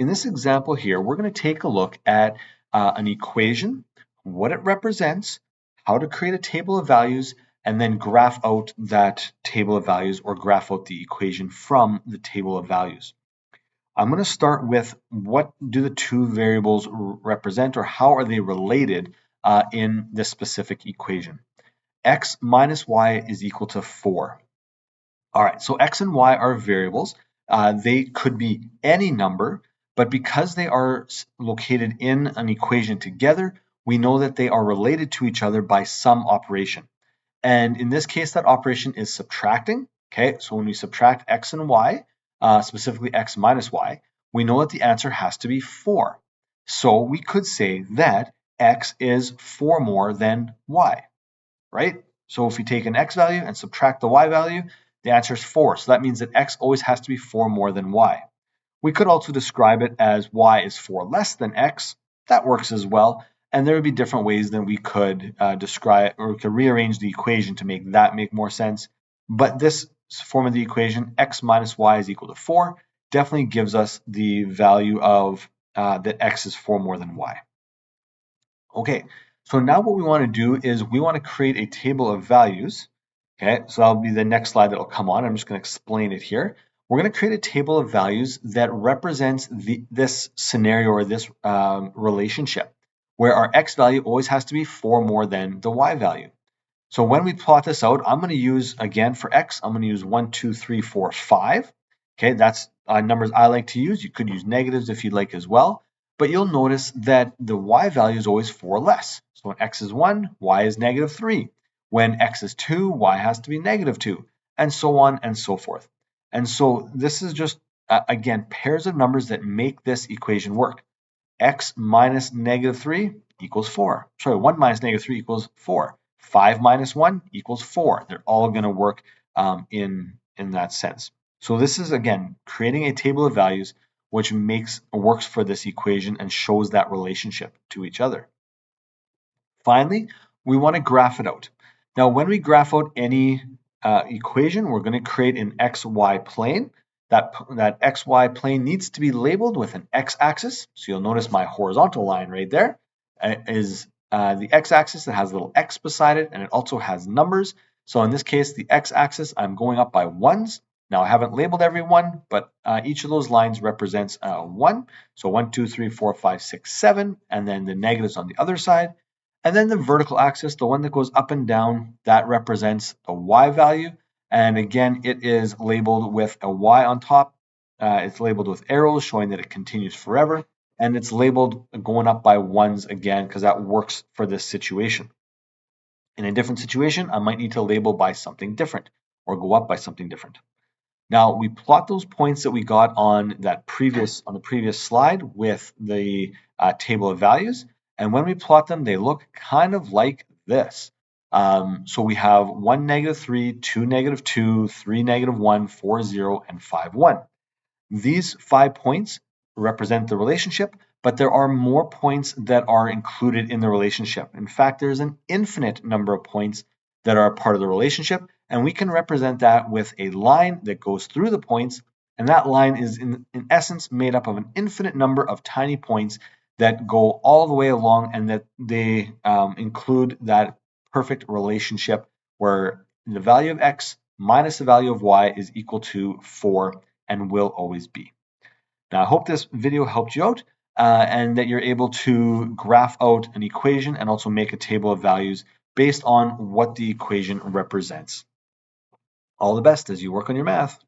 in this example here, we're going to take a look at an equation, what it represents, how to create a table of values, and then graph out that table of values or graph out the equation from the table of values. I'm going to start with what do the two variables represent, or how are they related in this specific equation. X minus y is equal to 4. All right, so x and y are variables. They could be any number, but because they are located in an equation together, we know that they are related to each other by some operation. And in this case, that operation is subtracting. Okay, so when we subtract x and y, specifically x minus y, we know that the answer has to be 4. So we could say that x is 4 more than y, right? So if we take an x value and subtract the y value, the answer is 4. So that means that x always has to be 4 more than y. We could also describe it as y is 4 less than x. That works as well. And there would be different ways that we could describe, or we could rearrange the equation to make that make more sense. But this form of the equation, x minus y is equal to 4, definitely gives us the value of that x is 4 more than y. Okay, so now what we want to do is we want to create a table of values. Okay, so that'll be the next slide that will come on. I'm just going to explain it here. We're going to create a table of values that represents this scenario or this relationship where our x value always has to be 4 more than the y value. So when we plot this out, I'm going to use, again, for x, I'm going to use 1, 2, 3, 4, 5. Okay, that's numbers I like to use. You could use negatives if you'd like as well. But you'll notice that the y value is always 4 less. So when x is 1, y is negative 3. When x is 2, y has to be negative 2, and so on and so forth. And so this is just, again, pairs of numbers that make this equation work. X minus negative 3 equals 4. Sorry, 1 minus negative 3 equals 4. 5 minus 1 equals 4. They're all going to work in that sense. So this is, again, creating a table of values which works for this equation and shows that relationship to each other. Finally, we want to graph it out. Now, when we graph out any equation, we're going to create an xy plane. That xy plane needs to be labeled with an x-axis. So you'll notice my horizontal line right there is the x-axis that has a little x beside it, and it also has numbers. So in this case, the x-axis, I'm going up by ones. Now I haven't labeled every one, but each of those lines represents 1. So 1, 2, 3, 4, 5, 6, 7, and then the negatives on the other side. And then the vertical axis, the one that goes up and down, that represents a y value. And again, it is labeled with a y on top. It's labeled with arrows showing that it continues forever. And it's labeled going up by ones again, because that works for this situation. In a different situation, I might need to label by something different or go up by something different. Now we plot those points that we got on the previous slide with the table of values, and when we plot them, they look kind of like this. So we have 1, negative 3, 2, negative 2, 3, negative 1, 4, 0, and 5, 1. These 5 points represent the relationship, but there are more points that are included in the relationship. In fact, there's an infinite number of points that are a part of the relationship, and we can represent that with a line that goes through the points, and that line is in essence made up of an infinite number of tiny points that go all the way along, and that they include that perfect relationship where the value of x minus the value of y is equal to 4 and will always be. Now I hope this video helped you out and that you're able to graph out an equation and also make a table of values based on what the equation represents. All the best as you work on your math.